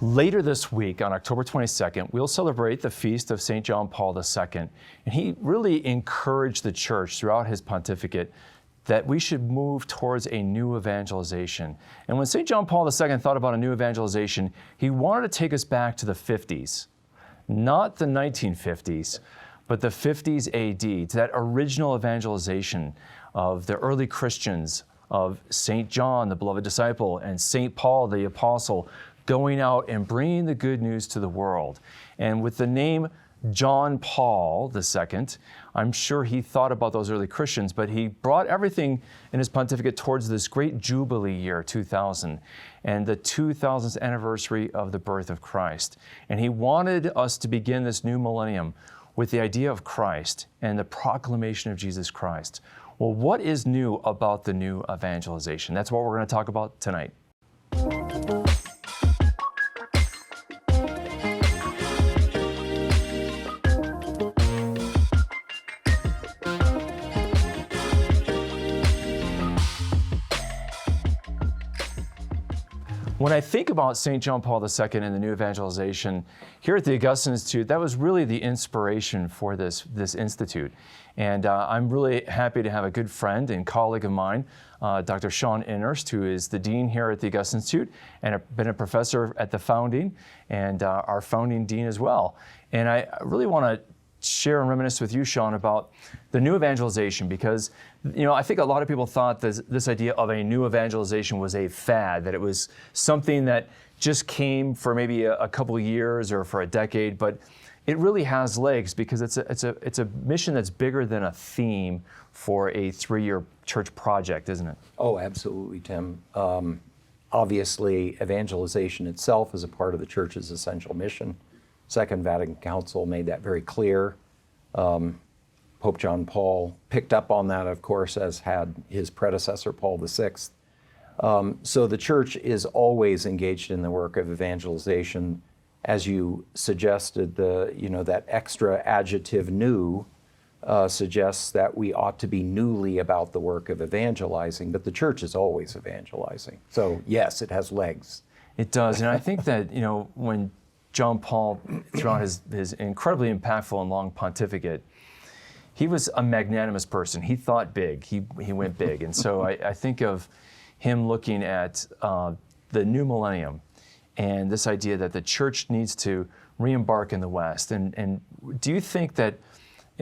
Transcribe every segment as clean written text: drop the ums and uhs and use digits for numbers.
Later this week, on October 22nd, we'll celebrate the feast of St. John Paul II. And he really encouraged the church throughout his pontificate that we should move towards a new evangelization. And when St. John Paul II thought about a new evangelization, he wanted to take us back to the 50s, not the 1950s, but the 50s AD, to that original evangelization of the early Christians, of St. John, the beloved disciple, and St. Paul, the apostle, going out and bringing the good news to the world. And with the name John Paul II, I'm sure he thought about those early Christians, but he brought everything in his pontificate towards this great Jubilee year, 2000, and the 2000th anniversary of the birth of Christ. And he wanted us to begin this new millennium with the idea of Christ and the proclamation of Jesus Christ. Well, what is new about the new evangelization? That's what we're going to talk about tonight. When I think about St. John Paul II and the new evangelization, here at the Augustine Institute, that was really the inspiration for this institute. And I'm really happy to have a good friend and colleague of mine, Dr. Sean Innerst, who is the dean here at the Augustine Institute and been a professor at the founding and our founding dean as well. And I really want to share and reminisce with you, Sean, about the new evangelization, because I think a lot of people thought this idea of a new evangelization was a fad, that it was something that just came for maybe a couple of years or for a decade, but it really has legs because it's a mission that's bigger than a theme for a 3-year church project, isn't it? Oh, absolutely, Tim. Obviously, evangelization itself is a part of the church's essential mission. Second Vatican Council made that very clear. Pope John Paul picked up on that, of course, as had his predecessor, Paul VI. So the church is always engaged in the work of evangelization. As you suggested, that extra adjective "new" suggests that we ought to be newly about the work of evangelizing, but the church is always evangelizing. So yes, it has legs. It does, and I think that when John Paul, throughout his incredibly impactful and long pontificate, he was a magnanimous person. He thought big. He went big. And so I think of him looking at the new millennium and this idea that the church needs to re-embark in the West. And do you think that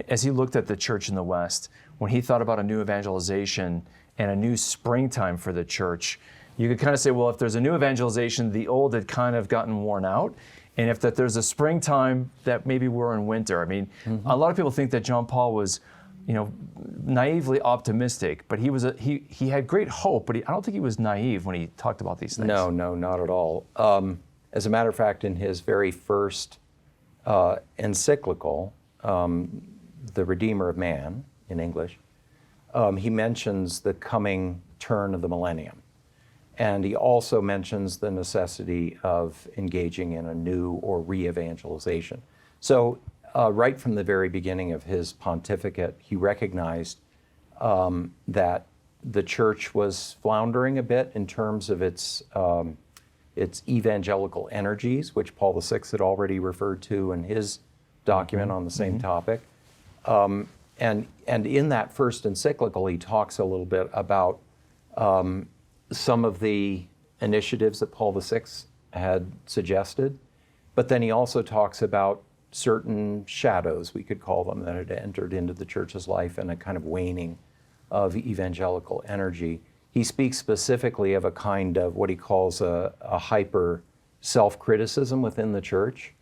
as he looked at the church in the West, when he thought about a new evangelization and a new springtime for the church, you could kind of say, well, if there's a new evangelization, the old had kind of gotten worn out. And if that there's a springtime, that maybe we're in winter. I mean, a lot of people think that John Paul was, naively optimistic, but he had great hope, but I don't think he was naive when he talked about these things. No, not at all. As a matter of fact, in his very first encyclical, The Redeemer of Man, in English, he mentions the coming turn of the millennium. And he also mentions the necessity of engaging in a new or re-evangelization. So right from the very beginning of his pontificate, he recognized that the church was floundering a bit in terms of its evangelical energies, which Paul VI had already referred to in his document on the same topic. And in that first encyclical, he talks a little bit about some of the initiatives that Paul VI had suggested, but then he also talks about certain shadows, we could call them, that had entered into the church's life and a kind of waning of evangelical energy. He speaks specifically of a kind of what he calls a hyper self-criticism within the church.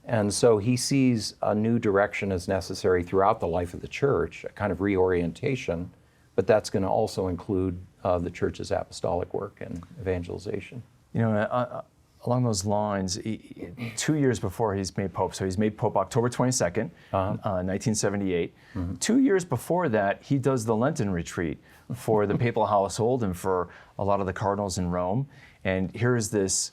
And so he sees a new direction as necessary throughout the life of the church, a kind of reorientation, but that's going to also include the church's apostolic work and evangelization. Along those lines, 2 years before he's made Pope, so he's made Pope October 22nd, 1978. 2 years before that, he does the Lenten retreat for the papal household and for a lot of the cardinals in Rome. And here's this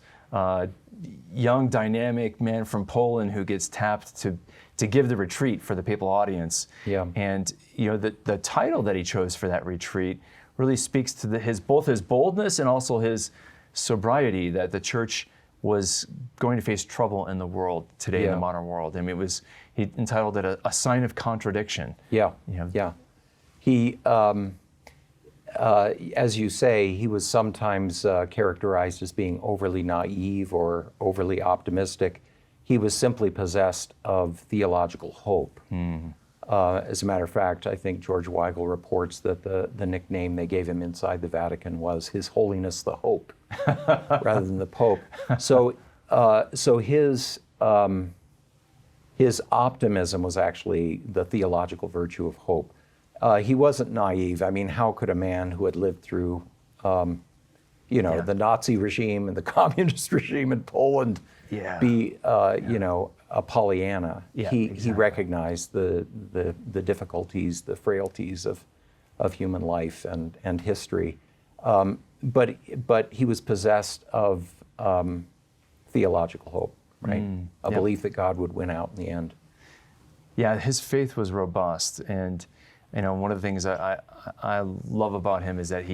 young, dynamic man from Poland who gets tapped to give the retreat for the papal audience. Yeah. And the title that he chose for that retreat really speaks to both his boldness and also his sobriety, that the church was going to face trouble in the world today, in the modern world. I mean, he entitled it a sign of contradiction. Yeah, He, as you say, he was sometimes characterized as being overly naive or overly optimistic. He was simply possessed of theological hope. As a matter of fact, I think George Weigel reports that the nickname they gave him inside the Vatican was His Holiness the Hope, rather than the Pope. So his optimism was actually the theological virtue of hope. He wasn't naive. I mean, how could a man who had lived through, the Nazi regime and the communist regime in Poland be, a Pollyanna? He recognized the difficulties, the frailties of human life and history, but he was possessed of theological hope, right? A belief that God would win out in the end. Yeah, his faith was robust, and one of the things I love about him is that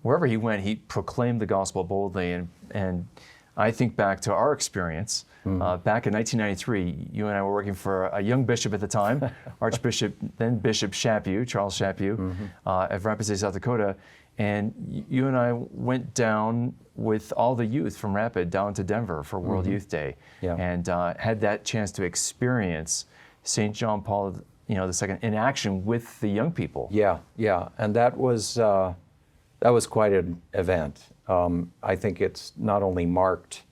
wherever he went, he proclaimed the gospel boldly. And I think back to our experience back in 1993. You and I were working for a young bishop at the time, Archbishop, then Bishop Chaput, Charles Chaput, at Rapid City, South Dakota. And you and I went down with all the youth from Rapid down to Denver for World Youth Day, and had that chance to experience St. John Paul II in action with the young people. Yeah, and that was quite an event. I think it's not only marked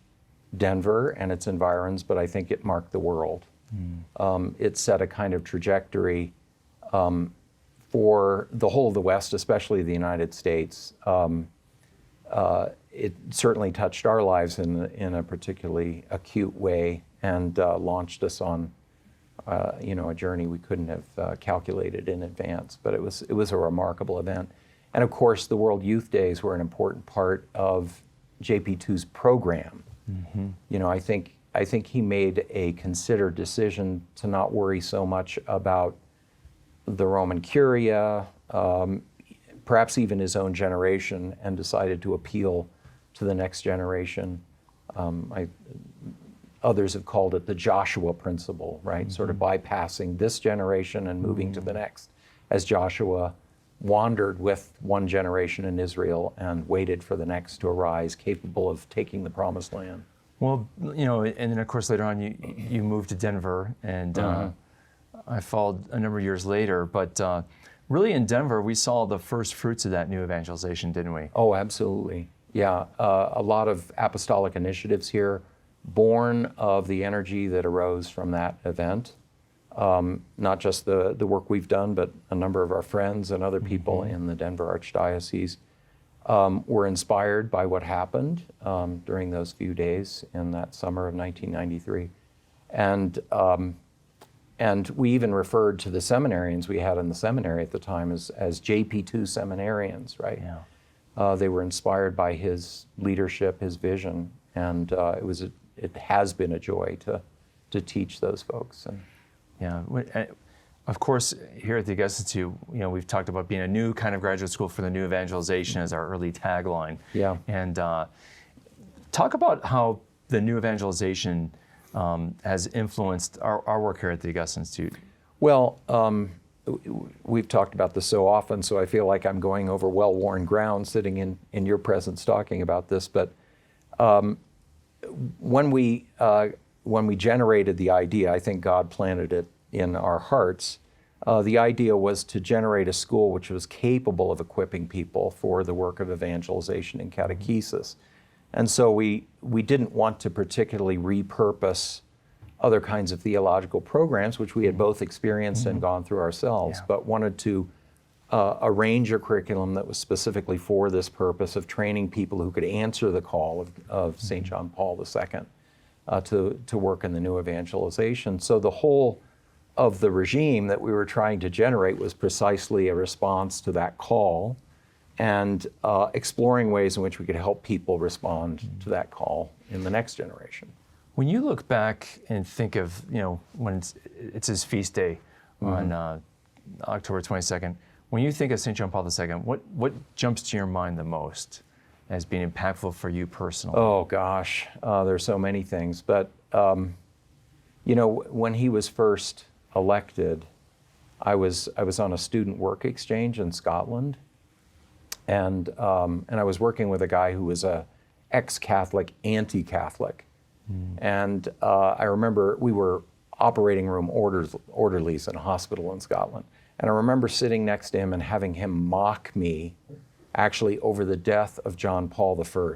Denver and its environs, but I think it marked the world. It set a kind of trajectory for the whole of the West, especially the United States. It certainly touched our lives in a particularly acute way, and launched us on a journey we couldn't have calculated in advance. But it was a remarkable event. And of course, the World Youth Days were an important part of JP2's program. I think he made a considered decision to not worry so much about the Roman Curia, perhaps even his own generation, and decided to appeal to the next generation. Others have called it the Joshua principle, right? Sort of bypassing this generation and moving to the next, as Joshua wandered with one generation in Israel and waited for the next to arise, capable of taking the promised land. Well, and then of course later on you moved to Denver, and I followed a number of years later. But really in Denver, we saw the first fruits of that new evangelization, didn't we? Oh, absolutely. Yeah, a lot of apostolic initiatives here, born of the energy that arose from that event. Not just the work we've done, but a number of our friends and other people in the Denver Archdiocese were inspired by what happened during those few days in that summer of 1993. And we even referred to the seminarians we had in the seminary at the time as JP2 seminarians, right? Yeah. They were inspired by his leadership, his vision, and it has been a joy to teach those folks. And yeah, of course, here at the Augustine Institute, we've talked about being a new kind of graduate school for the new evangelization as our early tagline. Yeah. And talk about how the new evangelization has influenced our work here at the Augustine Institute. Well, we've talked about this so often, so I feel like I'm going over well-worn ground sitting in your presence talking about this. But when we generated the idea, I think God planted it in our hearts. The idea was to generate a school which was capable of equipping people for the work of evangelization and catechesis. And so we didn't want to particularly repurpose other kinds of theological programs, which we had both experienced and gone through ourselves, but wanted to arrange a curriculum that was specifically for this purpose of training people who could answer the call of St. John Paul II to work in the new evangelization. So the whole of the regime that we were trying to generate was precisely a response to that call, and exploring ways in which we could help people respond to that call in the next generation. When you look back and think of, when it's his feast day on October 22nd, when you think of St. John Paul II, what jumps to your mind the most as being impactful for you personally? Oh gosh, there's so many things. But you know, when he was first elected, I was on a student work exchange in Scotland, and I was working with a guy who was a ex-Catholic, anti-Catholic, and I remember we were operating room orderlies in a hospital in Scotland, and I remember sitting next to him and having him mock me, actually, over the death of John Paul I.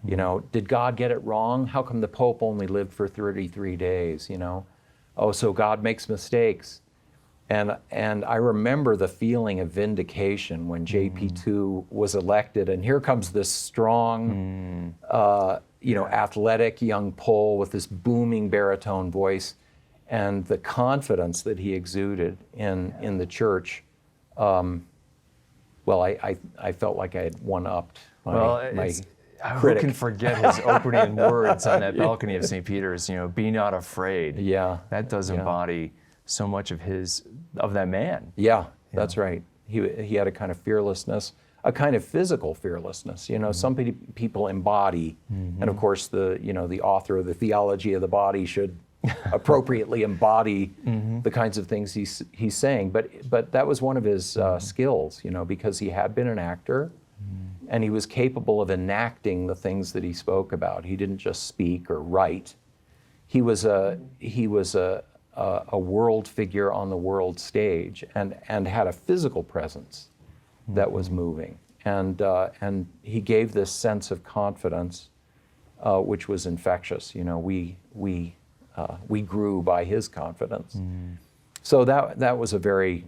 You know, did God get it wrong? How come the Pope only lived for 33 days, you know? Oh, so God makes mistakes. And I remember the feeling of vindication when JP2 was elected, and here comes this strong, you know, athletic young Pole with this booming baritone voice, and the confidence that he exuded in the church. Well, I felt like I had one-upped my critic. Who can forget his opening words on that balcony of St. Peter's, you know, be not afraid. Yeah. That does embody so much of that man. Yeah, that's right. He had a kind of fearlessness, a kind of physical fearlessness. You know, some people embody, and of course the author of the Theology of the Body should appropriately embody the kinds of things he's saying. But that was one of his skills, you know, because he had been an actor, and he was capable of enacting the things that he spoke about. He didn't just speak or write. He was a world figure on the world stage, and had a physical presence that was moving, and he gave this sense of confidence, which was infectious. You know, we grew by his confidence. So that was a very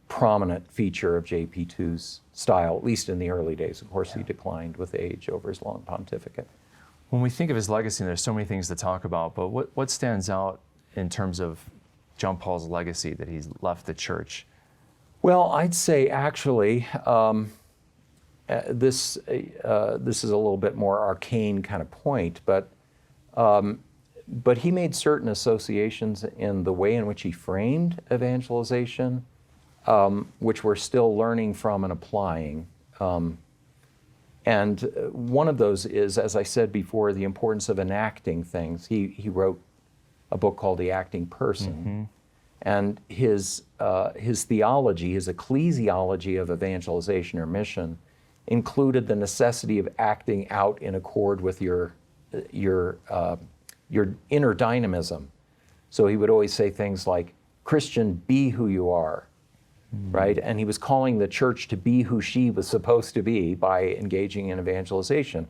prominent feature of JP2's style, at least in the early days. Of course, he declined with age over his long pontificate. When we think of his legacy, there's so many things to talk about, but what stands out in terms of John Paul's legacy that he's left the church? Well, I'd say actually, this is a little bit more arcane kind of point, but he made certain associations in the way in which he framed evangelization, which we're still learning from and applying. And one of those is, as I said before, the importance of enacting things. He wrote a book called The Acting Person, and his theology, his ecclesiology of evangelization or mission, included the necessity of acting out in accord with your inner dynamism. So he would always say things like, "Christian, be who you are." Right? And he was calling the church to be who she was supposed to be by engaging in evangelization.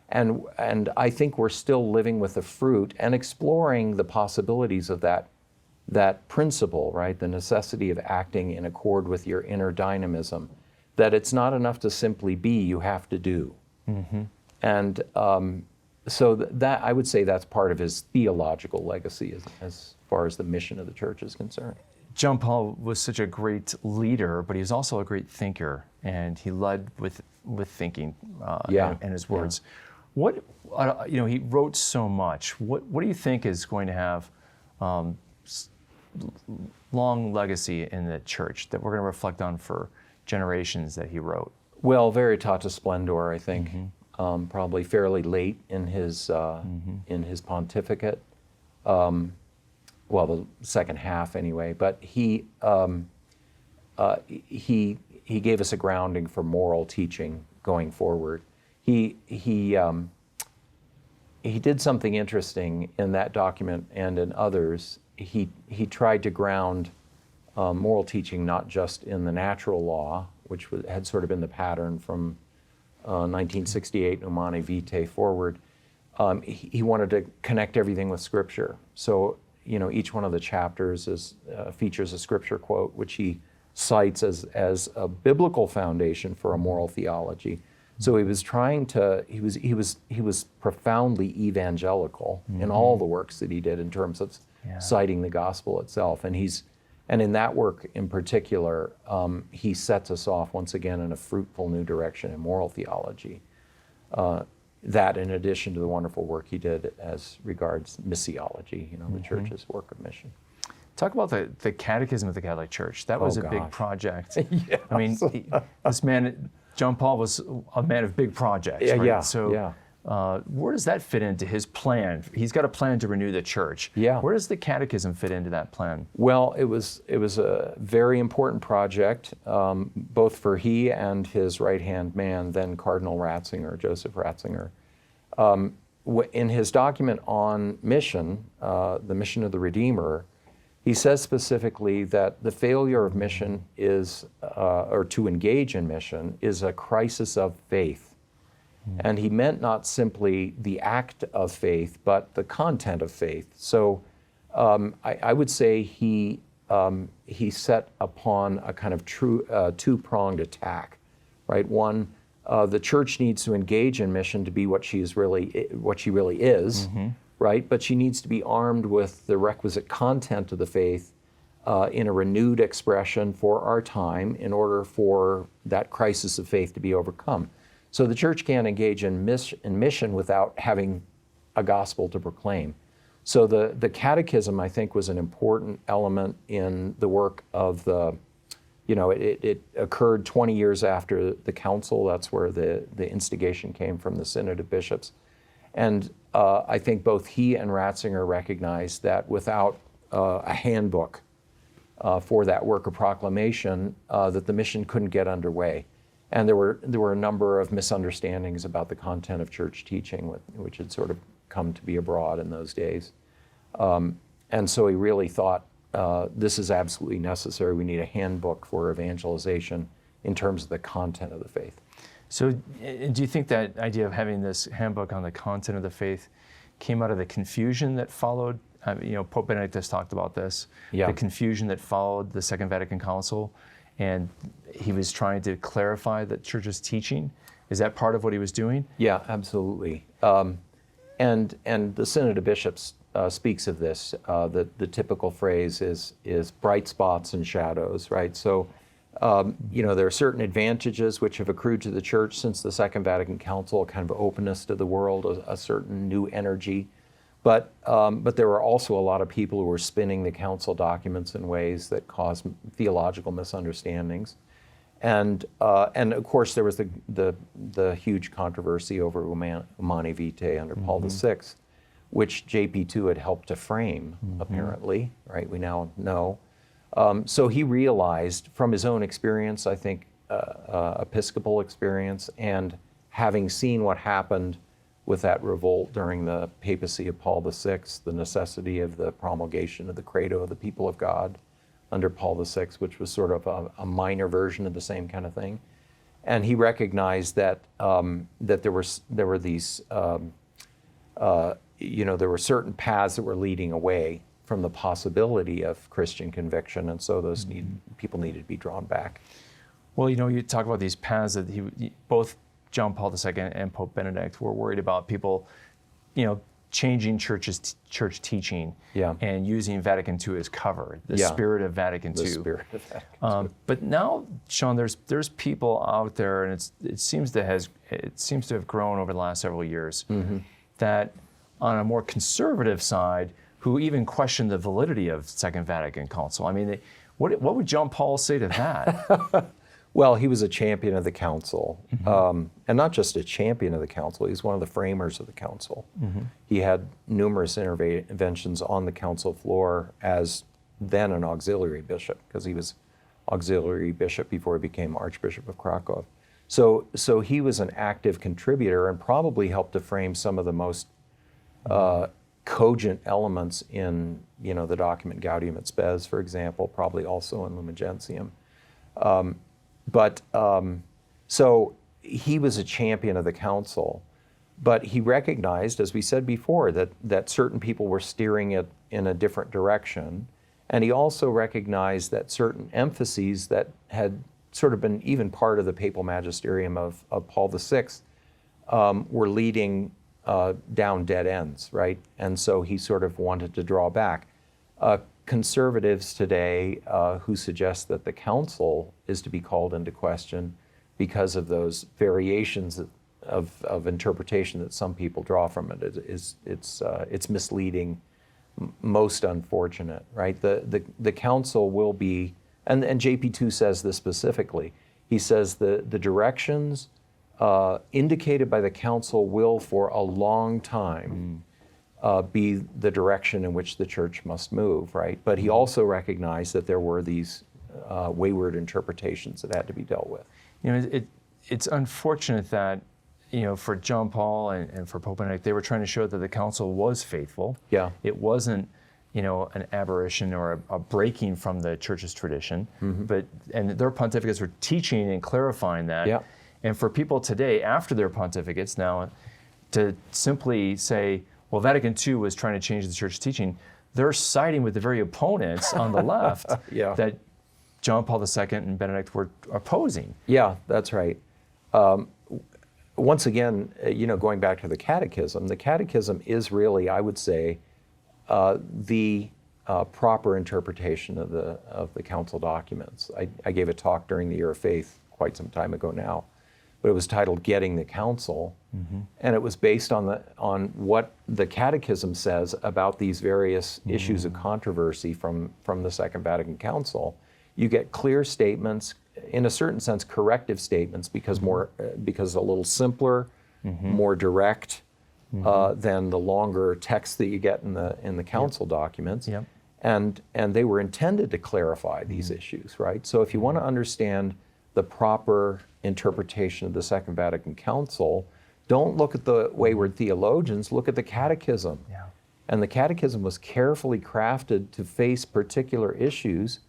And I think we're still living with the fruit and exploring the possibilities of that principle, right? The necessity of acting in accord with your inner dynamism. That it's not enough to simply be, you have to do. And so that I would say that's part of his theological legacy as far as the mission of the church is concerned. John Paul was such a great leader, but he was also a great thinker, and he led with thinking and his words. What he wrote so much. What do you think is going to have long legacy in the church that we're going to reflect on for generations that he wrote? Well, Veritatis Splendor, I think, probably fairly late in his pontificate. Well, the second half anyway, but he gave us a grounding for moral teaching going forward. He did something interesting in that document and in others. He tried to ground moral teaching not just in the natural law, which had sort of been the pattern from 1968 Humanae Vitae forward. He wanted to connect everything with Scripture. So, you know, each one of the chapters features a Scripture quote, which he cites as a biblical foundation for a moral theology. So he was trying to. He was profoundly evangelical in all the works that he did in terms of citing the gospel itself. And in that work in particular, he sets us off once again in a fruitful new direction in moral theology. That, in addition to the wonderful work he did as regards missiology, you know, the church's work of mission. Talk about the Catechism of the Catholic Church. That was a big project. Yes. I mean, this man John Paul was a man of big projects, right? Yeah, so yeah. Where does that fit into his plan? He's got a plan to renew the church. Yeah. Where does the Catechism fit into that plan? Well, it was a very important project, both for he and his right-hand man, then Cardinal Ratzinger, Joseph Ratzinger. In his document on mission, the mission of the Redeemer, he says specifically that the failure of mission is, or to engage in mission, is a crisis of faith. And he meant not simply the act of faith, but the content of faith. So I would say he set upon a kind of true two-pronged attack, right? One, the church needs to engage in mission to be what she really is, right? But she needs to be armed with the requisite content of the faith in a renewed expression for our time in order for that crisis of faith to be overcome. So the church can't engage in mission without having a gospel to proclaim. So the Catechism, I think, was an important element in the work of the, it occurred 20 years after the council. That's where the instigation came from, the Synod of Bishops. And I think both he and Ratzinger recognized that without a handbook for that work of proclamation, that the mission couldn't get underway. And there were a number of misunderstandings about the content of church teaching, which had sort of come to be abroad in those days. And so he really thought, this is absolutely necessary. We need a handbook for evangelization in terms of the content of the faith. So do you think that idea of having this handbook on the content of the faith came out of the confusion that followed? Pope Benedict has talked about this, the confusion that followed the Second Vatican Council, and he was trying to clarify the church's teaching. Is that part of what he was doing? Yeah, absolutely. And the Synod of Bishops speaks of this. The typical phrase is bright spots and shadows, right? So, there are certain advantages which have accrued to the church since the Second Vatican Council, a kind of openness to the world, a certain new energy. But there were also a lot of people who were spinning the council documents in ways that caused theological misunderstandings. And of course, there was the huge controversy over Humanae Vitae under Paul VI, which JP2 had helped to frame, apparently, right? We now know. So he realized from his own experience, I think, episcopal experience, and having seen what happened with that revolt during the papacy of Paul VI, the necessity of the promulgation of the Credo of the people of God under Paul VI, which was sort of a minor version of the same kind of thing. And he recognized that there were these, there were certain paths that were leading away from the possibility of Christian conviction, and so those people needed to be drawn back. Well, you talk about these paths that both John Paul II and Pope Benedict were worried about people, changing church teaching and using Vatican II as cover, the spirit of Vatican II. The spirit of Vatican II. But now, Sean, there's people out there, and it seems to have grown over the last several years, that on a more conservative side, who even question the validity of Second Vatican Council. I mean, what would John Paul say to that? Well, he was a champion of the council, and not just a champion of the council, he's one of the framers of the council. He had numerous interventions on the council floor as then an auxiliary bishop, because he was auxiliary bishop before he became Archbishop of Krakow. So he was an active contributor and probably helped to frame some of the most cogent elements in the document Gaudium et Spes, for example, probably also in Lumen Gentium. So he was a champion of the council, but he recognized, as we said before, that certain people were steering it in a different direction. And he also recognized that certain emphases that had sort of been even part of the papal magisterium of Paul VI were leading down dead ends, right? And so he sort of wanted to draw back. Conservatives today who suggest that the council is to be called into question because of those variations of interpretation that some people draw from it, it's misleading, most unfortunate, right? The council will be, and JP2 says this specifically, he says the directions indicated by the council will for a long time be the direction in which the church must move, right? But he also recognized that there were these wayward interpretations that had to be dealt with. It's unfortunate that, for John Paul and for Pope Benedict, they were trying to show that the council was faithful. Yeah. It wasn't, an aberration or a breaking from the church's tradition, and their pontificates were teaching and clarifying that. Yeah. And for people today, after their pontificates now, to simply say, well, Vatican II was trying to change the church's teaching, they're siding with the very opponents on the left that John Paul II and Benedict were opposing. Yeah, that's right. Once again, going back to the Catechism is really, I would say, the proper interpretation of the council documents. I gave a talk during the Year of Faith quite some time ago now, but it was titled "Getting the Council," and it was based on what the Catechism says about these various issues of controversy from the Second Vatican Council. You get clear statements, in a certain sense, corrective statements, because a little simpler, more direct than the longer text that you get in the council documents. Yep. And they were intended to clarify these issues, right? So if you want to understand the proper interpretation of the Second Vatican Council, don't look at the wayward theologians, look at the Catechism. Yeah. And the Catechism was carefully crafted to face particular issues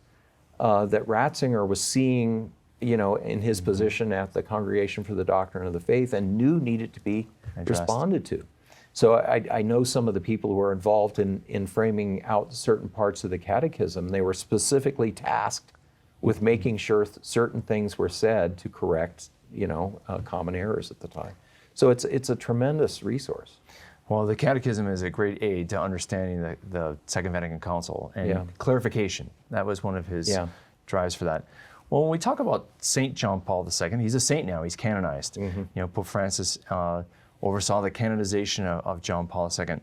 that Ratzinger was seeing, in his position at the Congregation for the Doctrine of the Faith, and knew needed to be responded to. So I know some of the people who are involved in framing out certain parts of the Catechism. They were specifically tasked with making sure certain things were said to correct, common errors at the time. So it's a tremendous resource. Well, the Catechism is a great aid to understanding the Second Vatican Council and clarification. That was one of his drives for that. Well, when we talk about St. John Paul II, he's a saint now, he's canonized. Pope Francis oversaw the canonization of John Paul II.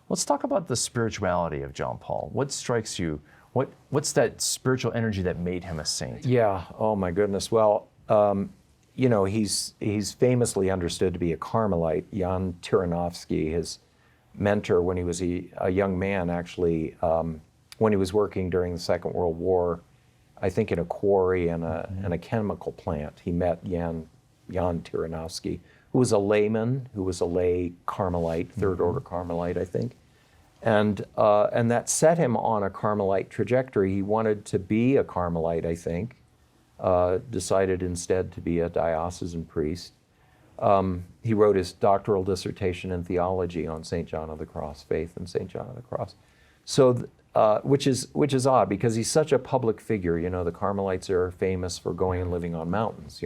Let's talk about the spirituality of John Paul. What strikes you? What's that spiritual energy that made him a saint? Yeah, oh my goodness. Well, he's famously understood to be a Carmelite. Jan Tyranowski, his mentor when he was a young man, actually, when he was working during the Second World War, I think in a quarry and a chemical plant, he met Jan Tyranowski, who was a layman, who was a lay Carmelite, third order Carmelite, I think. And that set him on a Carmelite trajectory. He wanted to be a Carmelite, I think. Decided instead to be a diocesan priest. He wrote his doctoral dissertation in theology on St. John of the Cross, faith in St. John of the Cross. So, which is odd because he's such a public figure. The Carmelites are famous for going and living on mountains.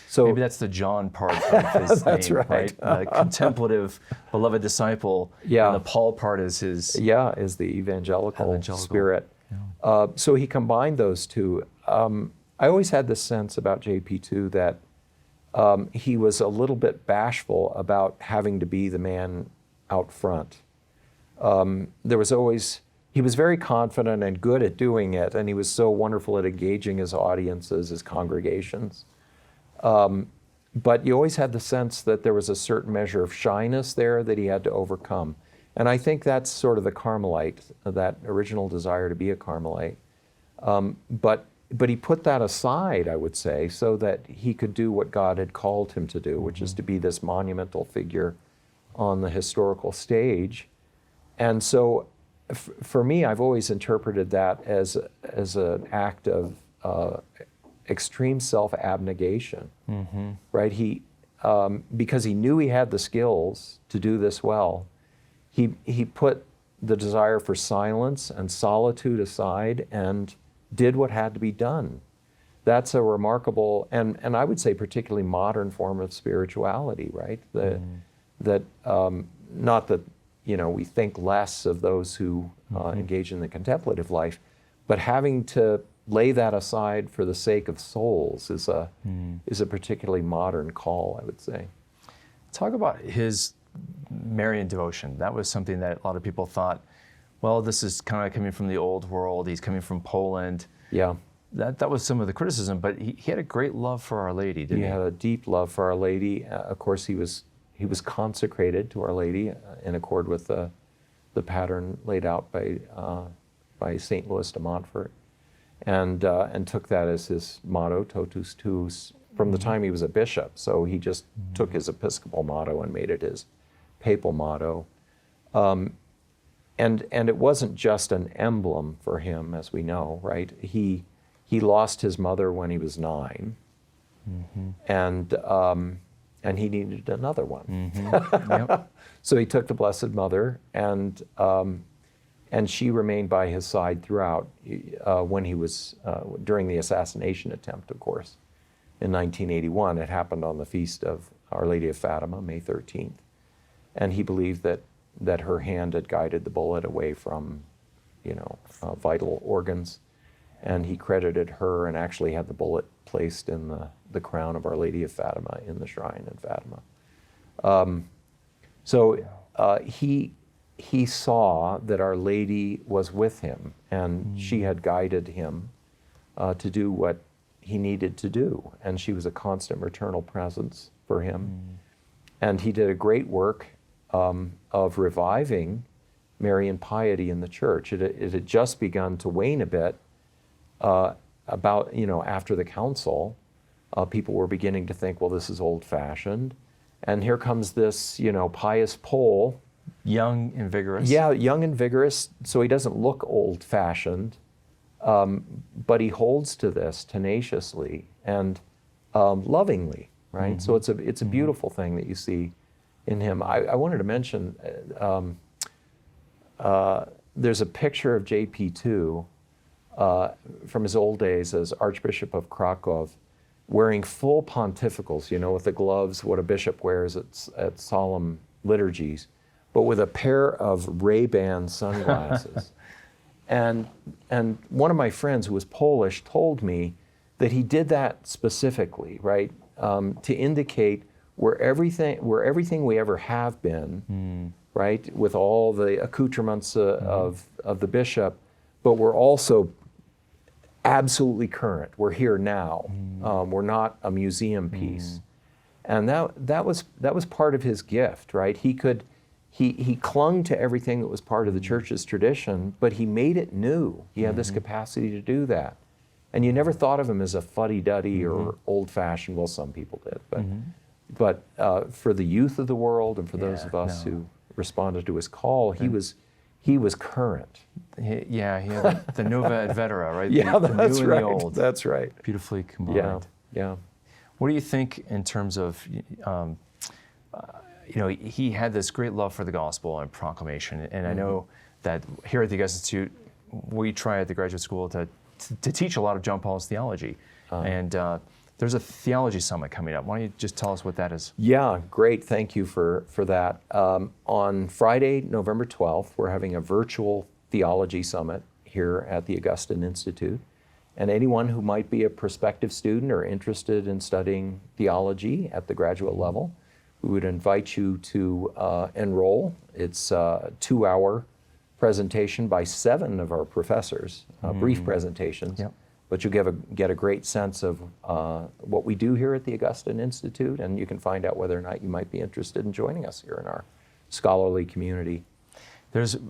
So maybe that's the John part of his that's name, right? Contemplative, beloved disciple. Yeah. And the Paul part is his. Yeah, is the evangelical spirit. Yeah. So he combined those two. I always had this sense about JP2 that he was a little bit bashful about having to be the man out front. He was very confident and good at doing it, and he was so wonderful at engaging his audiences, his congregations. But you always had the sense that there was a certain measure of shyness there that he had to overcome. And I think that's sort of the Carmelite, that original desire to be a Carmelite. But he put that aside, I would say, so that he could do what God had called him to do, which is to be this monumental figure on the historical stage. And so for me, I've always interpreted that as an act of extreme self-abnegation, right? He, because he knew he had the skills to do this well, he put the desire for silence and solitude aside and did what had to be done. That's a remarkable, and I would say particularly modern form of spirituality, right? That not that we think less of those who engage in the contemplative life, but having to lay that aside for the sake of souls is a particularly modern call, I would say. Talk about his Marian Devotion. That was something that a lot of people thought, well, this is kind of coming from the old world. He's coming from Poland. Yeah. that was some of the criticism, but he had a great love for Our Lady, didn't he? He had a deep love for Our Lady. Of course, he was consecrated to Our Lady in accord with the pattern laid out by St. Louis de Montfort, and took that as his motto, totus tuus, from the time he was a bishop. So he just took his episcopal motto and made it his papal motto. And it wasn't just an emblem for him, as we know, right? He lost his mother when he was 9, and he needed another one. Yep. So he took the Blessed Mother, and she remained by his side throughout. When he was during the assassination attempt, of course, in 1981, it happened on the feast of Our Lady of Fatima, May 13th, and he believed that her hand had guided the bullet away from, vital organs, and he credited her and actually had the bullet placed in the crown of Our Lady of Fatima in the shrine in Fatima. He saw that Our Lady was with him, and she had guided him to do what he needed to do, and she was a constant maternal presence for him. And he did a great work of reviving Marian piety in the church. It had just begun to wane a bit after the council. People were beginning to think, well, this is old-fashioned. And here comes this, pious Pole. Young and vigorous. Yeah, young and vigorous, so he doesn't look old-fashioned, but he holds to this tenaciously and lovingly, right? So it's a beautiful thing that you see in him. I wanted to mention, there's a picture of JP2 from his old days as Archbishop of Krakow, wearing full pontificals, with the gloves, what a bishop wears at solemn liturgies, but with a pair of Ray-Ban sunglasses. And one of my friends who was Polish told me that he did that specifically, right, to indicate where everything we ever have been, right, with all the accoutrements of the bishop, but we're also absolutely current. We're here now. We're not a museum piece, and that was part of his gift, right? He clung to everything that was part of the church's tradition, but he made it new. He had this capacity to do that, and you never thought of him as a fuddy-duddy or old-fashioned. Well, some people did, but for the youth of the world and for those of us who responded to his call, he was current. He had the Nova et Vetera, right? Yeah, the that's new and right. the old. That's right. Beautifully combined. Yeah. What do you think in terms of, he had this great love for the gospel and proclamation, and I know that here at the Augustine Institute, we try at the graduate school to teach a lot of John Paul's theology, and there's a theology summit coming up. Why don't you just tell us what that is? Yeah, great. Thank you for that. On Friday, November 12th, we're having a virtual theology summit here at the Augustine Institute. And anyone who might be a prospective student or interested in studying theology at the graduate level, we would invite you to enroll. It's a 2-hour presentation by 7 of our professors, brief presentations. Yep. But you'll get a great sense of what we do here at the Augustine Institute, and you can find out whether or not you might be interested in joining us here in our scholarly community.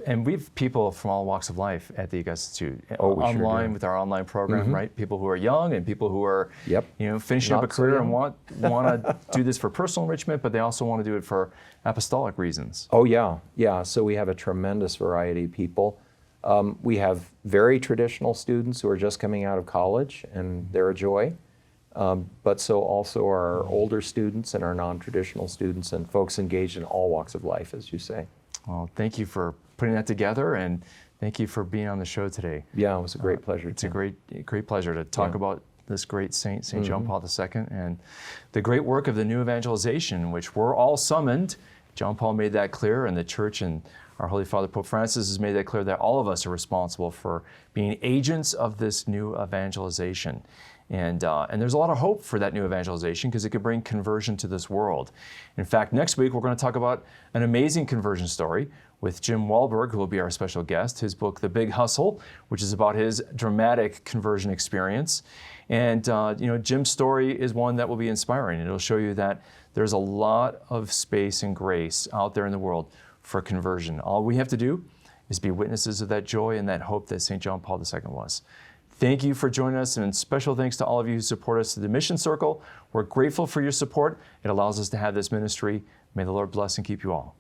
And we have people from all walks of life at the Augustine Institute. Oh, we sure online do. with our online program, right? People who are young and people who are, finishing Not up a so career young. and want to do this for personal enrichment, but they also want to do it for apostolic reasons. Oh, yeah. So we have a tremendous variety of people. We have very traditional students who are just coming out of college, and they're a joy. But so also our older students and our non-traditional students and folks engaged in all walks of life, as you say. Well, thank you for putting that together, and thank you for being on the show today. Yeah, it was a great pleasure. It's a great pleasure to talk about this great saint, St. John Paul II, and the great work of the new evangelization, in which we're all summoned. John Paul made that clear, and the Church and our Holy Father Pope Francis has made that clear that all of us are responsible for being agents of this new evangelization. And there's a lot of hope for that new evangelization because it could bring conversion to this world. In fact, next week we're going to talk about an amazing conversion story with Jim Wahlberg, who will be our special guest. His book, The Big Hustle, which is about his dramatic conversion experience. And Jim's story is one that will be inspiring. It'll show you that there's a lot of space and grace out there in the world for conversion. All we have to do is be witnesses of that joy and that hope that St. John Paul II was. Thank you for joining us, and special thanks to all of you who support us through the Mission Circle. We're grateful for your support. It allows us to have this ministry. May the Lord bless and keep you all.